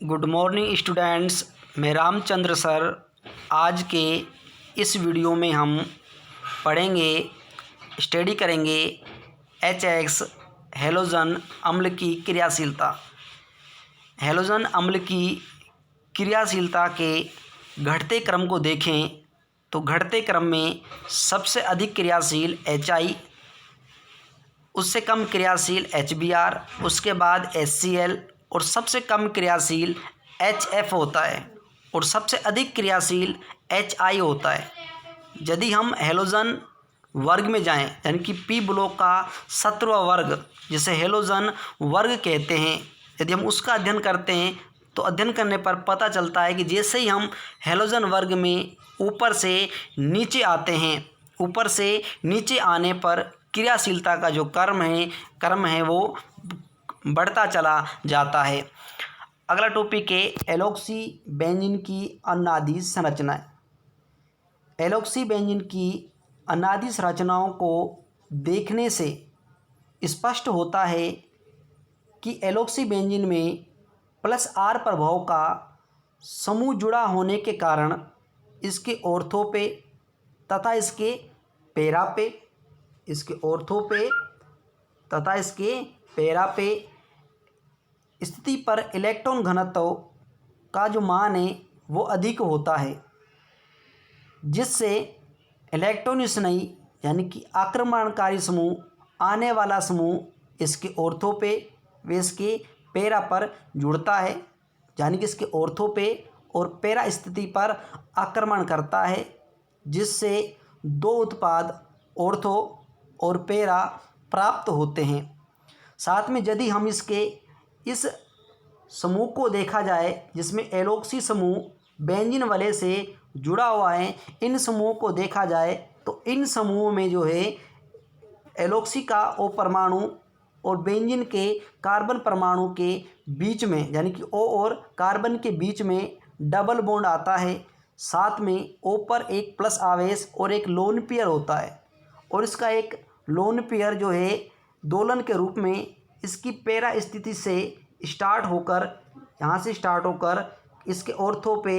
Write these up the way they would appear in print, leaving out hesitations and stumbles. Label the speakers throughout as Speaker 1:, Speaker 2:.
Speaker 1: Good morning students. मैं Ramchandra sir. आज के इस वीडियो में हम पढ़ेंगे, स्टडी करेंगे HX हैलोजन अम्ल की क्रियाशीलता। हैलोजन अम्ल की क्रियाशीलता के घटते क्रम को देखें तो घटते क्रम में सबसे अधिक क्रियाशील HI, उससे कम क्रियाशील HBr, उसके बाद HCl और सबसे कम क्रियाशील HF होता है और सबसे अधिक क्रियाशील HI होता है। यदि हम हैलोजन वर्ग में जाएं, यानी कि P ब्लॉक का 17वां वर्ग जिसे हैलोजन वर्ग कहते हैं, यदि हम उसका अध्ययन करते हैं तो अध्ययन करने पर पता चलता है कि जैसे ही हम हैलोजन वर्ग में ऊपर से नीचे आते हैं, ऊपर से नीचे आने पर क्रियाशीलता का जो क्रम है वो बढ़ता चला जाता है। अगला टॉपिक है एलॉक्सी बेंजीन की अनादि संरचना। एलॉक्सी बेंजीन की अनादि संरचनाओं को देखने से स्पष्ट होता है कि एलॉक्सी बेंजीन में +R प्रभाव का समूह जुड़ा होने के कारण इसके ऑर्थो पे तथा इसके पैरा पे, इसके ऑर्थो पे तथा इसके पैरा पे स्थिति पर इलेक्ट्रॉन घनत्व का जो मान है वो अधिक होता है, जिससे इलेक्ट्रॉन स्नेही यानी कि आक्रमणकारी समूह आने वाला समूह इसके ऑर्थो पे व इसके पैरा पर जुड़ता है, यानी कि इसके ऑर्थो पे और पैरा स्थिति पर आक्रमण करता है, जिससे दो उत्पाद ऑर्थो और पैरा प्राप्त होते हैं। साथ में यदि हम इसके इस समूह को देखा जाए जिसमें एलॉक्सी समूह बेंजीन वलय से जुड़ा हुआ है, इन समूहों को देखा जाए तो इन समूहों में जो है एलॉक्सी का O परमाणु और बेंजीन के कार्बन परमाणु के बीच में, यानी कि O और कार्बन के बीच में डबल बॉन्ड आता है। साथ में O पर एक प्लस आवेश और एक लोन पेयर होता है और इसका एक लोन पेयर जो है दोलन के रूप में इसकी पैरा स्थिति से स्टार्ट होकर, यहाँ से स्टार्ट होकर इसके ऑर्थो पे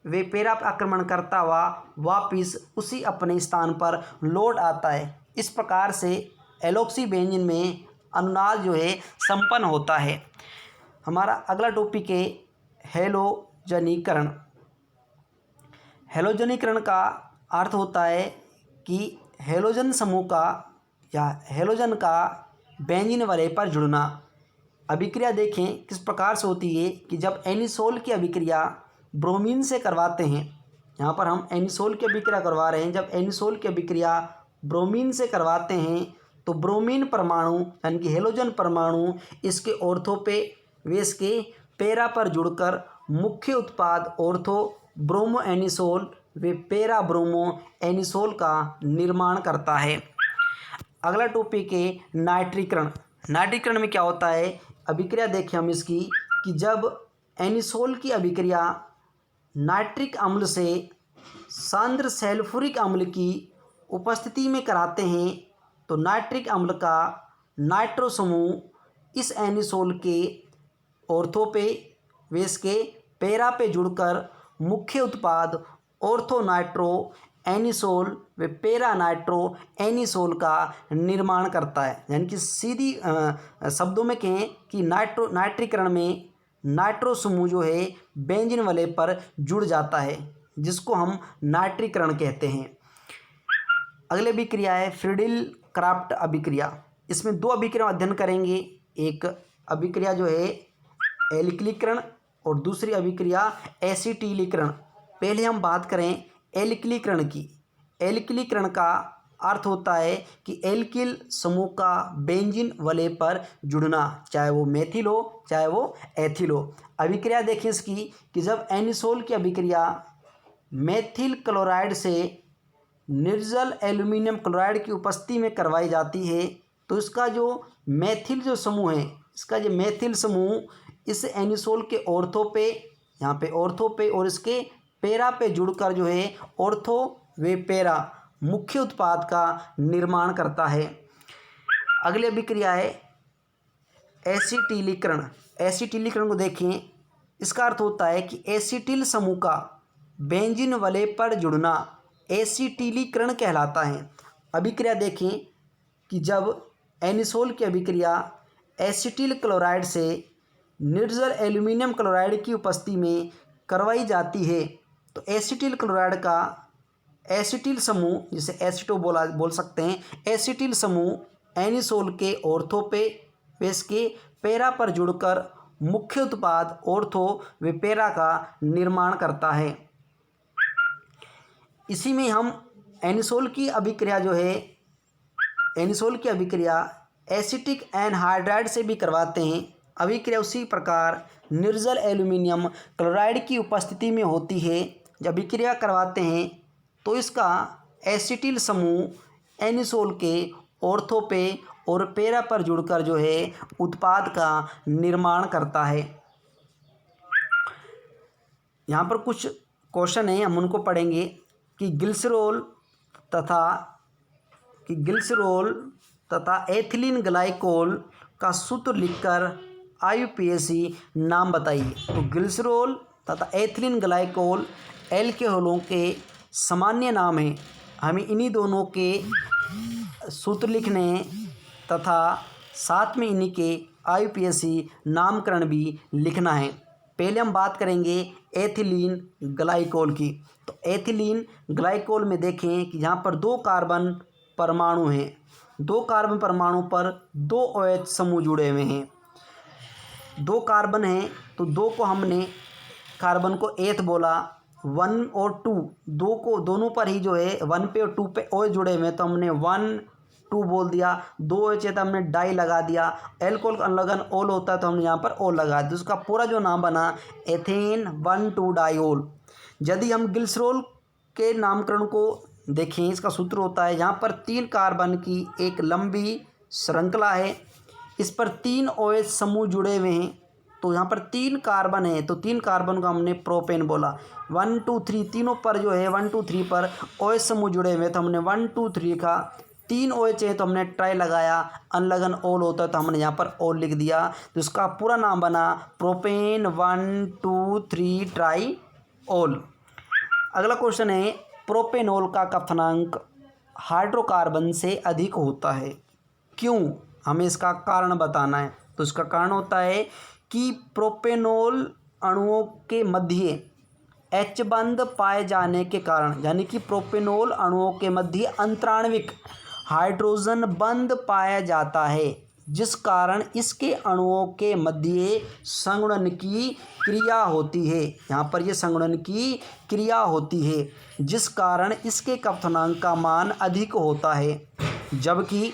Speaker 1: वे पैरा पर आक्रमण करता हुआ वापिस उसी अपने स्थान पर लौट आता है। इस प्रकार से एलॉक्सी बेंजीन में अनुनाद जो है संपन्न होता है। हमारा अगला टॉपिक है हैलोजनीकरण। हैलोजनीकरण का अर्थ होता है कि हैलोजन समूह का या हैलोजन का बेंजीन वलय पर जुड़ना। अभिक्रिया देखें किस प्रकार से होती है कि जब एनिसोल की अभिक्रिया ब्रोमीन से करवाते हैं, यहाँ पर हम एनिसोल की अभिक्रिया करवा रहे हैं, जब एनिसोल की अभिक्रिया ब्रोमीन से करवाते हैं तो ब्रोमीन परमाणु यानी कि हैलोजन परमाणु इसके ऑर्थो पे व इसके पैरा पर जुड़कर मुख्य उत्पाद ऑर्थो ब्रोमो एनिसोल व पैरा ब्रोमो एनिसोल का निर्माण करता है। अगला टॉपिक है नाइट्रीकरण। नाइट्रीकरण में क्या होता है, अभिक्रिया देखें हम इसकी कि जब एनिसोल की अभिक्रिया नाइट्रिक अम्ल से सांद्र सल्फ्यूरिक अम्ल की उपस्थिति में कराते हैं तो नाइट्रिक अम्ल का नाइट्रो समूह इस एनिसोल के ऑर्थो पे व इसके पैरा पे जुड़कर मुख्य उत्पाद ऑर्थो नाइट्रो एनिसोल व पैरा नाइट्रो एनिसोल का निर्माण करता है। यानी कि सीधी शब्दों में कहें कि नाइट्रीकरण में नाइट्रो समूह जो है बेंजीन वलय पर जुड़ जाता है, जिसको हम नाइट्रीकरण कहते हैं। अगले अभिक्रिया है फ्रीडिल क्राफ्ट अभिक्रिया। इसमें दो अभिक्रिया अध्ययन करेंगे, एक अभिक्रिया जो है एल्किलीकरण और दूसरी अभिक्रिया एसिटिलीकरण। पहले हम बात करें एल्किलीकरण की। एल्किलीकरण का अर्थ होता है कि एल्किल समूह का बेंजीन वलय पर जुड़ना, चाहे वो मेथिल हो चाहे वो एथिल हो। अभिक्रिया देखें इसकी कि जब एनिसोल की अभिक्रिया मेथिल क्लोराइड से निर्जल एल्युमिनियम क्लोराइड की उपस्थिति में करवाई जाती है तो इसका जो मेथिल जो समूह है, इसका जो मेथिल समूह इस एनिसोल के ऑर्थो पे, यहाँ पे ऑर्थो पे और इसके पैरा पे जुड़कर जो है ऑर्थो व पैरा मुख्य उत्पाद का निर्माण करता है। अगली अभिक्रिया है एसिटिलीकरण। एसिटिलीकरण को देखें इसका अर्थ होता है कि एसिटिल समूह का बेंजीन वलय पर जुड़ना एसिटिलीकरण कहलाता है। अभिक्रिया देखें कि जब एनिसोल की अभिक्रिया एसिटिल क्लोराइड से निर्जल एल्यूमिनियम क्लोराइड की उपस्थिति में करवाई जाती है तो एसिटिल क्लोराइड का एसिटिल समूह, जिसे एसिटो बोल सकते हैं, एसिटिल समूह एनिसोल के ऑर्थो पे बेस के पैरा पर जुड़कर मुख्य उत्पाद ऑर्थो व पैरा का निर्माण करता है। इसी में हम एनिसोल की अभिक्रिया जो है, एनिसोल की अभिक्रिया एसिटिक एनहाइड्राइड से भी करवाते हैं। अभिक्रिया उसी प्रकार निर्जल एल्यूमिनियम क्लोराइड की उपस्थिति में होती है। जब अभिक्रिया करवाते हैं तो इसका एसिटिल समूह एनिसोल के ऑर्थो पे और पैरा पर जुड़कर जो है उत्पाद का निर्माण करता है। यहाँ पर कुछ क्वेश्चन हैं, हम उनको पढ़ेंगे कि ग्लिसरॉल तथा एथिलीन ग्लाइकोल का सूत्र लिखकर IUPAC नाम बताइए। तो ग्लिसरॉल तथा एथिलीन ग्लाइकोल एल्कोहलों के सामान्य नाम हैं। हमें इन्हीं दोनों के सूत्र लिखने हैं तथा साथ में इन्हीं के IUPAC नामकरण भी लिखना है। पहले हम बात करेंगे एथिलीन ग्लाइकोल की। तो एथिलीन ग्लाइकोल में देखें कि यहाँ पर 2 कार्बन परमाणु हैं। 2 कार्बन परमाणु पर 2 OH समूह जुड़े हुए हैं। 2 कार्बन हैं तो 2 को हमने कार्बन को एथ बोला, 1 और 2 2 को दोनों पर ही जो है 1 पे और 2 पे OH जुड़े हुए हैं तो हमने 1 2 बोल दिया। 2 OH है तो हमने डाई लगा दिया। एल्कोहल का लगन ओल होता है तो हमने यहाँ पर ओल लगा दिया। उसका पूरा जो नाम बना एथेन 1,2 डाइओल। यदि हम ग्लिसरॉल के नामकरण को देखें, इसका सूत्र होता है, यहाँ पर 3 कार्बन की एक लंबी श्रृंखला है, इस पर 3 OH समूह जुड़े हुए हैं। तो यहाँ पर 3 कार्बन है तो 3 कार्बन को हमने प्रोपेन बोला। 1 2 3 तीनों पर जो है 1 2 3 पर OH समूह जुड़े हुए तो हमने 1 2 3 का 3 OH है तो हमने ट्राई लगाया। अनलगन ओल होता है तो हमने यहाँ पर ओल लिख दिया। तो इसका पूरा नाम बना प्रोपेन 1 2 3 ट्राई ओल। अगला क्वेश्चन है, प्रोपेनॉल का क्वथनांक हाइड्रोकार्बन से अधिक होता है, क्यों? हमें इसका कारण बताना है। तो इसका कारण होता है कि प्रोपेनॉल अणुओं के मध्य H बंध पाए जाने के कारण, यानी कि प्रोपेनॉल अणुओं के मध्य अंतराण्विक हाइड्रोजन बंध पाया जाता है, जिस कारण इसके अणुओं के मध्य संगुणन की क्रिया होती है। यहाँ पर ये संगुणन की क्रिया होती है जिस कारण इसके क्वथनांक का मान अधिक होता है। जबकि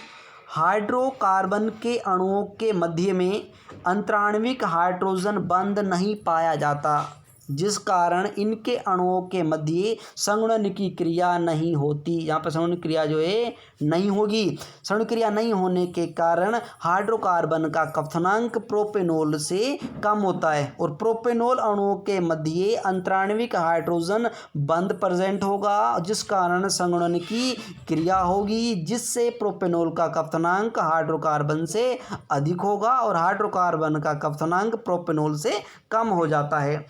Speaker 1: हाइड्रोकार्बन के अणुओं के मध्य में अंतराण्विक हाइड्रोजन बंध नहीं पाया जाता, जिस कारण इनके अणुओं के मध्य संगुणन की क्रिया नहीं होती। यहाँ पर संगुणन क्रिया जो है नहीं होगी। संगुणन क्रिया नहीं होने के कारण हाइड्रोकार्बन का क्वथनांक प्रोपेनॉल से कम होता है और प्रोपेनॉल अणुओं के मध्य अंतराण्विक हाइड्रोजन बंध प्रेजेंट होगा, जिस कारण संगुणन की क्रिया होगी, जिससे प्रोपेनॉल का क्वथनांक हाइड्रोकार्बन से अधिक होगा और हाइड्रोकार्बन का क्वथनांक प्रोपेनॉल से कम हो जाता है।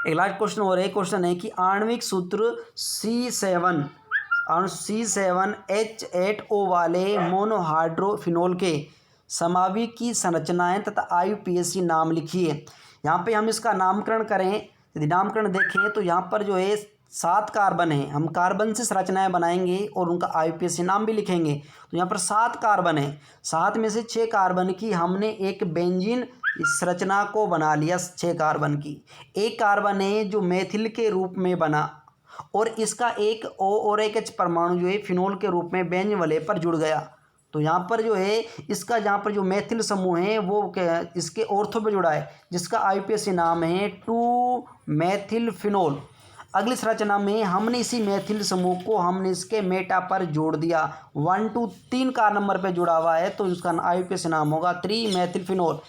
Speaker 1: एक लास्ट क्वेश्चन और एक क्वेश्चन है कि आणविक सूत्र C7H8O वाले मोनोहाइड्रोफिनोल के समावयव की संरचनाएं तथा IUPAC नाम लिखिए। यहाँ पे हम इसका नामकरण करें, यदि नामकरण देखें तो यहाँ पर जो है 7 कार्बन है। हम कार्बन से संरचनाएं बनाएंगे और उनका IUPAC नाम भी लिखेंगे। तो यहाँ पर 7 कार्बन है, 7 में से 6 कार्बन की हमने एक बेंजीन इस संरचना को बना लिया। 6 कार्बन की एक कार्बन है जो मेथिल के रूप में बना और इसका एक O और एक H परमाणु जो है फिनोल के रूप में बेंजीन वलय पर जुड़ गया। तो यहाँ पर जो है इसका यहाँ पर जो मेथिल समूह है वो इसके ऑर्थो पे जुड़ा है, जिसका IUPAC नाम है 2 मेथिल फिनोल। अगली संरचना में हमने इसी मेथिल समूह को हमने इसके मेटा पर जोड़ दिया। 1 2 3 का नंबर पे जुड़ा हुआ है तो उसका IUPAC नाम होगा 3 मेथिल फिनोल।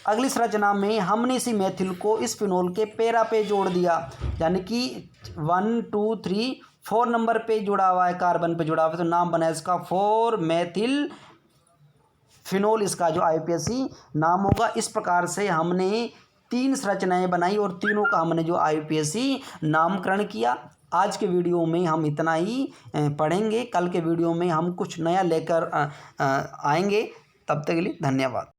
Speaker 1: अगली संरचना में हमने इसी मेथिल को इस फिनोल के पैरा पे जोड़ दिया, यानी कि 1 2 3 4 नंबर पे जुड़ा हुआ है, कार्बन पे जुड़ा हुआ है, तो नाम बना इसका 4 मेथिल फिनोल। इसका जो IUPAC नाम होगा। इस प्रकार से हमने 3 संरचनाएं बनाई और तीनों का हमने जो IUPAC नामकरण किया। आज के वीडियो में हम इतना ही पढ़ेंगे। कल के वीडियो में हम कुछ नया लेकर आएंगे। तब तक के लिए धन्यवाद।